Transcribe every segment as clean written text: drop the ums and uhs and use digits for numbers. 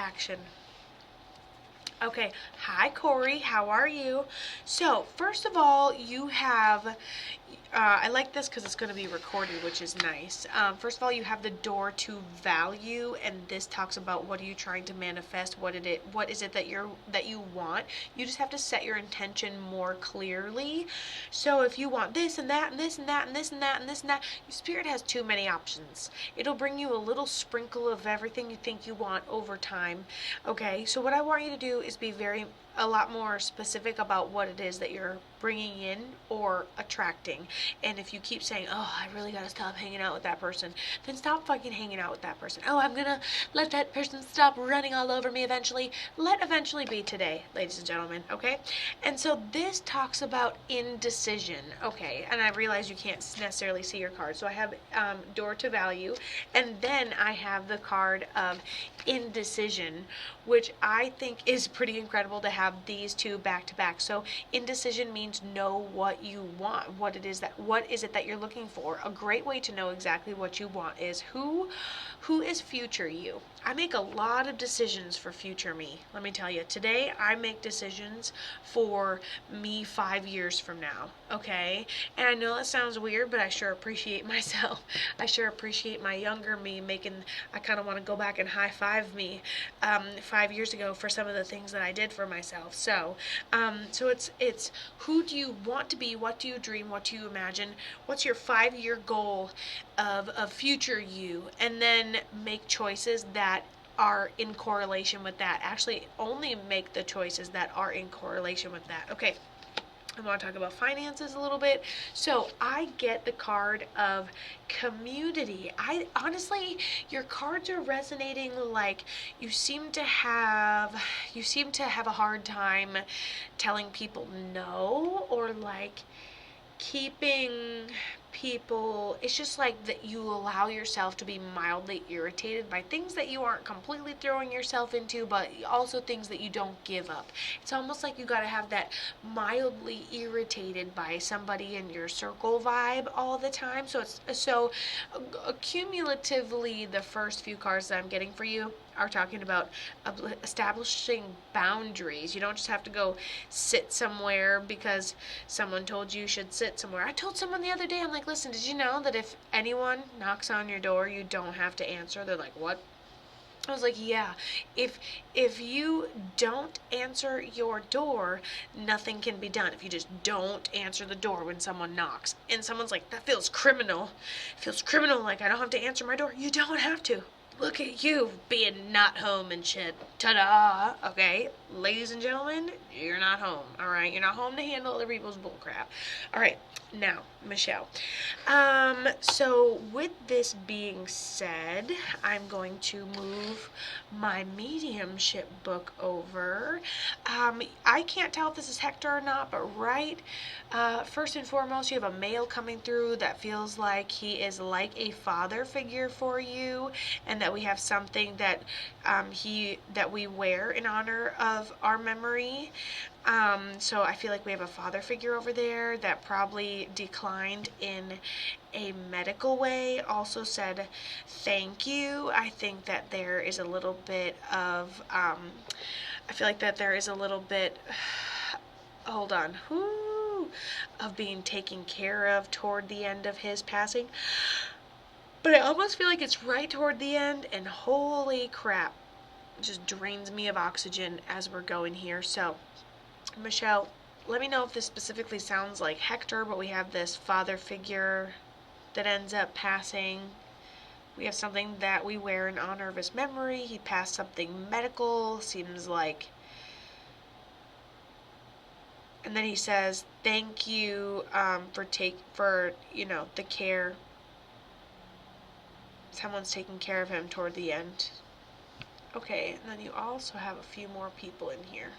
attraction. Okay, hi Corey, how are you? So, first of all, you have, I like this because it's going to be recorded, which is nice. First of all, you have the door to value, and this talks about what are you trying to manifest, what is it that you want. You just have to set your intention more clearly. So if you want this and that and this and that and this and that and this and that, your spirit has too many options. It'll bring you a little sprinkle of everything you think you want over time. Okay, so what I want you to do is be a lot more specific about what it is that you're bringing in or attracting. And if you keep saying, oh, I really gotta stop hanging out with that person, then stop fucking hanging out with that person. Oh, I'm gonna let that person stop running all over me eventually. Let eventually be today, ladies and gentlemen, okay? And so this talks about indecision, okay? And I realize you can't necessarily see your card. So I have door to value, and then I have the card of indecision, which I think is pretty incredible to have these two back to back. So indecision means know what you want, what is it that you're looking for. A great way to know exactly what you want is who is future you. I make a lot of decisions for future me. Let me tell you, today I make decisions for me 5 years from now, okay? And I know that sounds weird, but I sure appreciate myself. I sure appreciate my younger me I kind of want to go back and high five me 5 years ago for some of the things that I did for myself. So it's who do you want to be? What do you dream? What do you imagine? What's your 5-year goal of future you? And then make choices that are in correlation with that. Actually, only make the choices that are in correlation with that. Okay, I want to talk about finances a little bit. So I get the card of community. I honestly, your cards are resonating like you seem to have a hard time telling people no, or like keeping people, it's just like that you allow yourself to be mildly irritated by things that you aren't completely throwing yourself into, but also things that you don't give up. It's almost like you got to have that mildly irritated by somebody in your circle vibe all the time. So cumulatively, the first few cards that I'm getting for you are talking about establishing boundaries. You don't just have to go sit somewhere because someone told you should sit somewhere. I told someone the other day, I'm like, listen, did you know that if anyone knocks on your door, you don't have to answer? They're like, what? I was like, yeah, if you don't answer your door, nothing can be done. If you just don't answer the door when someone knocks, and someone's like, that feels criminal. It feels criminal, like I don't have to answer my door. You don't have to. Look at you being not home and shit. Ta-da! Okay, ladies and gentlemen, you're not home, alright? You're not home to handle other people's bullcrap. Alright, now, Michelle. So with this being said, I'm going to move my mediumship book over. I can't tell if this is Hector or not, but first and foremost, you have a male coming through that feels like he is like a father figure for you, and that we have something that that we wear in honor of our memory. So I feel like we have a father figure over there that probably declined in a medical way, also said thank you. I think that there is a little bit of, I feel like that there is a little bit, hold on, of being taken care of toward the end of his passing. But I almost feel like it's right toward the end, and holy crap, it just drains me of oxygen as we're going here. So, Michelle, let me know if this specifically sounds like Hector, but we have this father figure that ends up passing. We have something that we wear in honor of his memory. He passed something medical, seems like. And then he says, thank you for the care. Someone's taking care of him toward the end. Okay, and then you also have a few more people in here.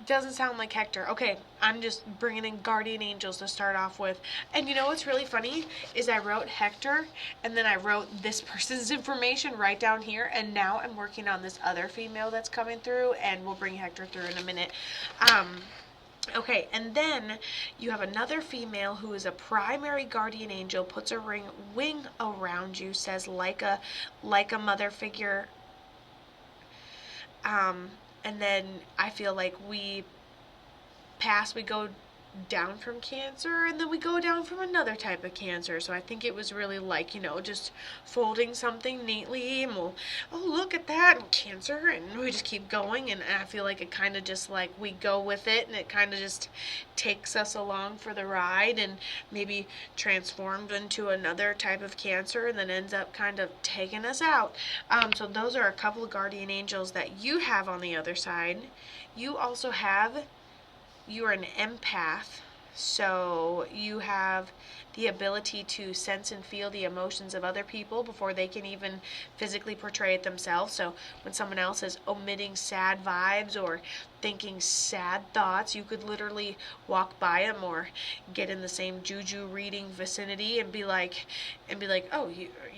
Doesn't sound like Hector. Okay, I'm just bringing in guardian angels to start off with. And you know what's really funny is I wrote Hector, and then I wrote this person's information right down here, and now I'm working on this other female that's coming through, and we'll bring Hector through in a minute. Okay, and then you have another female who is a primary guardian angel, puts a wing around you, says like a mother figure. And then I feel like we go down from cancer, and then we go down from another type of cancer. So I think it was really like, just folding something neatly, and we'll, oh, look at that, and cancer, and we just keep going. And I feel like it kind of just like we go with it, and it kind of just takes us along for the ride, and maybe transformed into another type of cancer, and then ends up kind of taking us out. So those are a couple of guardian angels that you have on the other side. You also have, you're an empath, so you have the ability to sense and feel the emotions of other people before they can even physically portray it themselves. So when someone else is omitting sad vibes or thinking sad thoughts, you could literally walk by them or get in the same juju reading vicinity and be like, oh,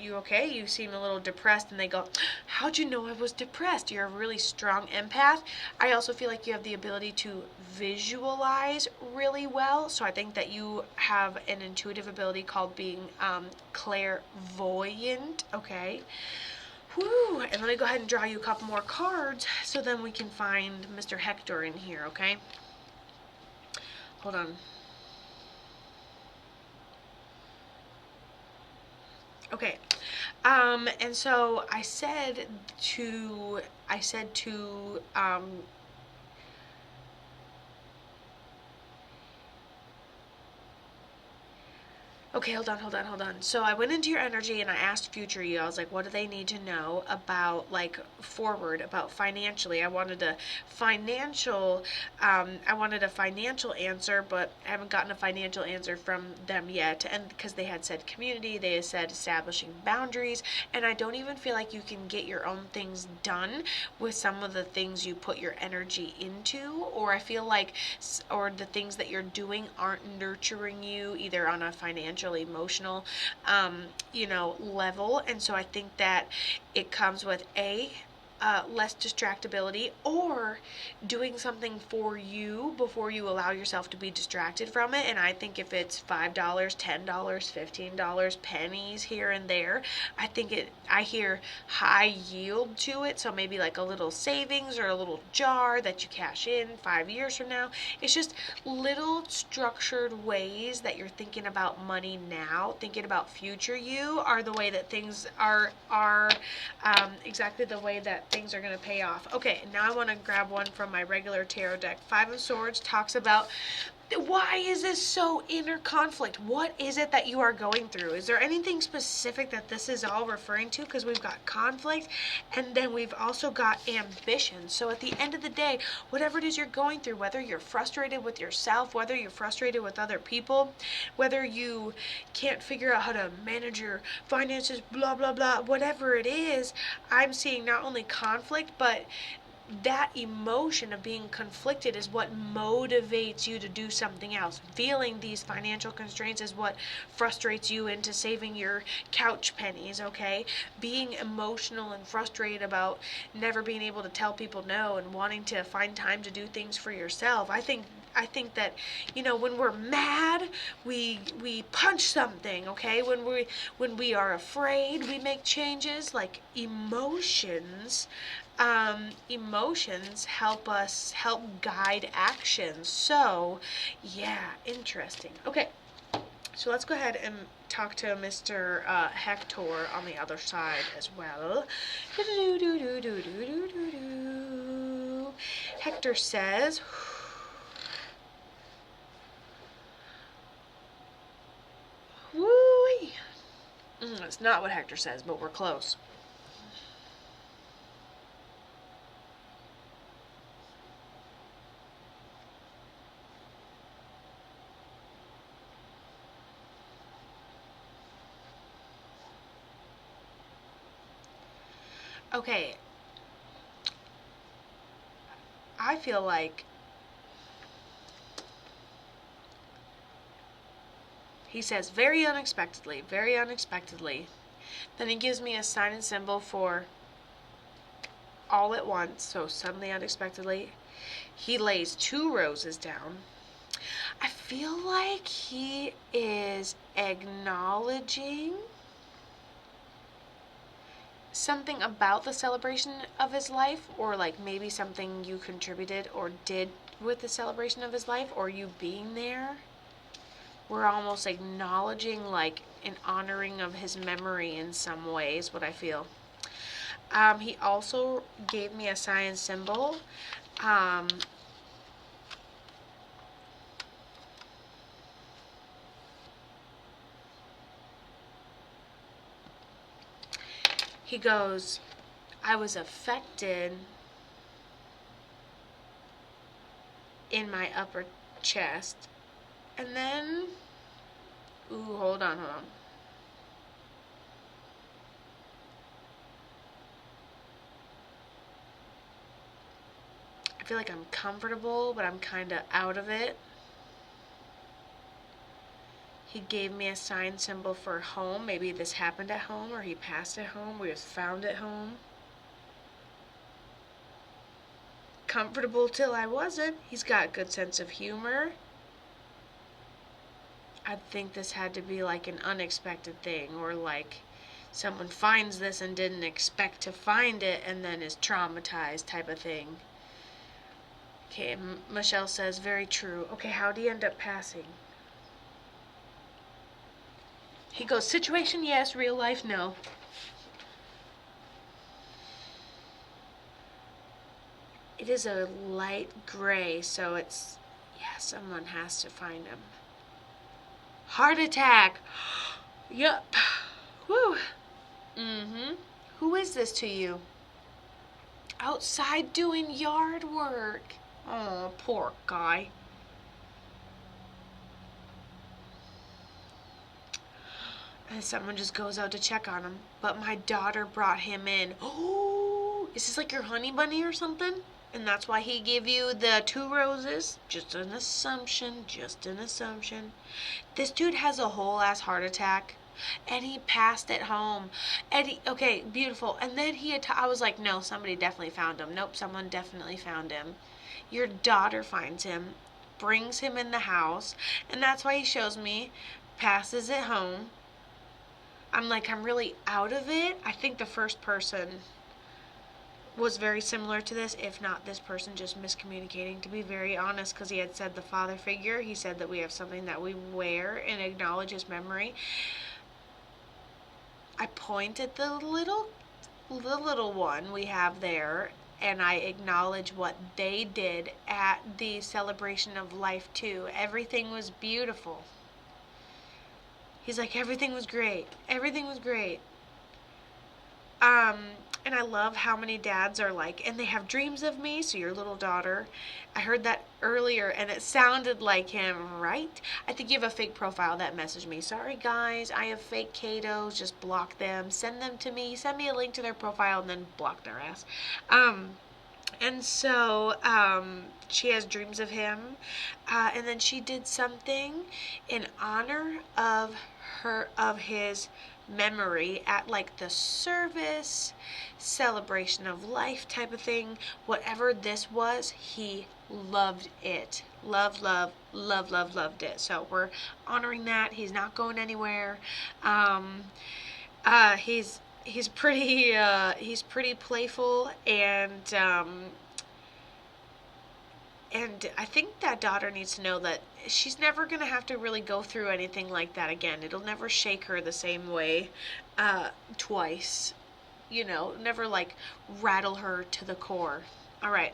you okay? You seem a little depressed. And they go, how'd you know I was depressed? You're a really strong empath. I also feel like you have the ability to visualize really well. So I think that you have an intuitive ability called being clairvoyant. Okay. Woo! And let me go ahead and draw you a couple more cards so then we can find Mr. Hector in here, okay? Hold on. Okay. And so I said to okay, hold on. So I went into your energy and I asked future you. I was like, what do they need to know about, like, forward, about financially? I wanted a financial answer, but I haven't gotten a financial answer from them yet. And because they had said community, they had said establishing boundaries, and I don't even feel like you can get your own things done with some of the things you put your energy into, or I feel like, or the things that you're doing aren't nurturing you either on a financial, emotional, level. And so I think that it comes with less distractibility, or doing something for you before you allow yourself to be distracted from it. And I think if it's $5, $10, $15, pennies here and there, I hear high yield to it. So maybe like a little savings or a little jar that you cash in 5 years from now. It's just little structured ways that you're thinking about money now, thinking about future you, are the way that things are exactly the way that things are going to pay off. Okay, now I want to grab one from my regular tarot deck. Five of Swords talks about, why is this so inner conflict? What is it that you are going through? Is there anything specific that this is all referring to? Because we've got conflict, and then we've also got ambition. So at the end of the day, whatever it is you're going through, whether you're frustrated with yourself, whether you're frustrated with other people, whether you can't figure out how to manage your finances, blah, blah, blah, whatever it is, I'm seeing not only conflict, but that emotion of being conflicted is what motivates you to do something else. Feeling these financial constraints is what frustrates you into saving your couch pennies, okay? Being emotional and frustrated about never being able to tell people no and wanting to find time to do things for yourself. I think that, when we're mad, we punch something, okay? When we are afraid, we make changes. Like, emotions help guide actions. So yeah, interesting. Okay, so let's go ahead and talk to Mr. Hector on the other side as well. Hector says, woo-wee. That's not what Hector says, but we're close. Okay, I feel like he says very unexpectedly. Then he gives me a sign and symbol for all at once, so suddenly, unexpectedly. He lays 2 roses down. I feel like he is acknowledging something about the celebration of his life, or like maybe something you contributed or did with the celebration of his life, or you being there. We're almost acknowledging like an honoring of his memory in some ways, what I feel. He also gave me a sign symbol. Um, he goes, I was affected in my upper chest. And then, ooh, hold on. I feel like I'm comfortable, but I'm kind of out of it. He gave me a sign symbol for home. Maybe this happened at home, or he passed at home, or he was found at home. Comfortable till I wasn't. He's got a good sense of humor. I think this had to be like an unexpected thing, or like someone finds this and didn't expect to find it and then is traumatized type of thing. Okay, Michelle says, very true. Okay, how do you end up passing? He goes, situation, yes. Real life, no. It is a light gray, so it's, yeah, someone has to find him. Heart attack. Yup. Woo. Mm-hmm. Who is this to you? Outside doing yard work. Oh, poor guy. And someone just goes out to check on him. But my daughter brought him in. Oh, is this like your honey bunny or something? And that's why he gave you the 2 roses? Just an assumption, just an assumption. This dude has a whole ass heart attack. And he passed at home. And okay, beautiful. And then I was like, no, somebody definitely found him. Nope, someone definitely found him. Your daughter finds him, brings him in the house, and that's why he shows me, passes it home. I'm like, I'm really out of it. I think the first person was very similar to this, if not this person just miscommunicating, to be very honest, because he had said the father figure. He said that we have something that we wear and acknowledge his memory. I point at the little one we have there, and I acknowledge what they did at the celebration of life too. Everything was beautiful. He's like, everything was great. Everything was great. And I love how many dads are like, and they have dreams of me. So your little daughter, I heard that earlier and it sounded like him, right? I think you have a fake profile that messaged me. Sorry guys, I have fake Katos, just block them. Send them to me. Send me a link to their profile and then block their ass. And so she has dreams of him. And then she did something in honor of his memory at like the service, celebration of life type of thing. Whatever this was, he loved it. Loved it. So we're honoring that. He's not going anywhere. He's pretty playful, and I think that daughter needs to know that she's never going to have to really go through anything like that again. It'll never shake her the same way twice. Never like rattle her to the core. All right.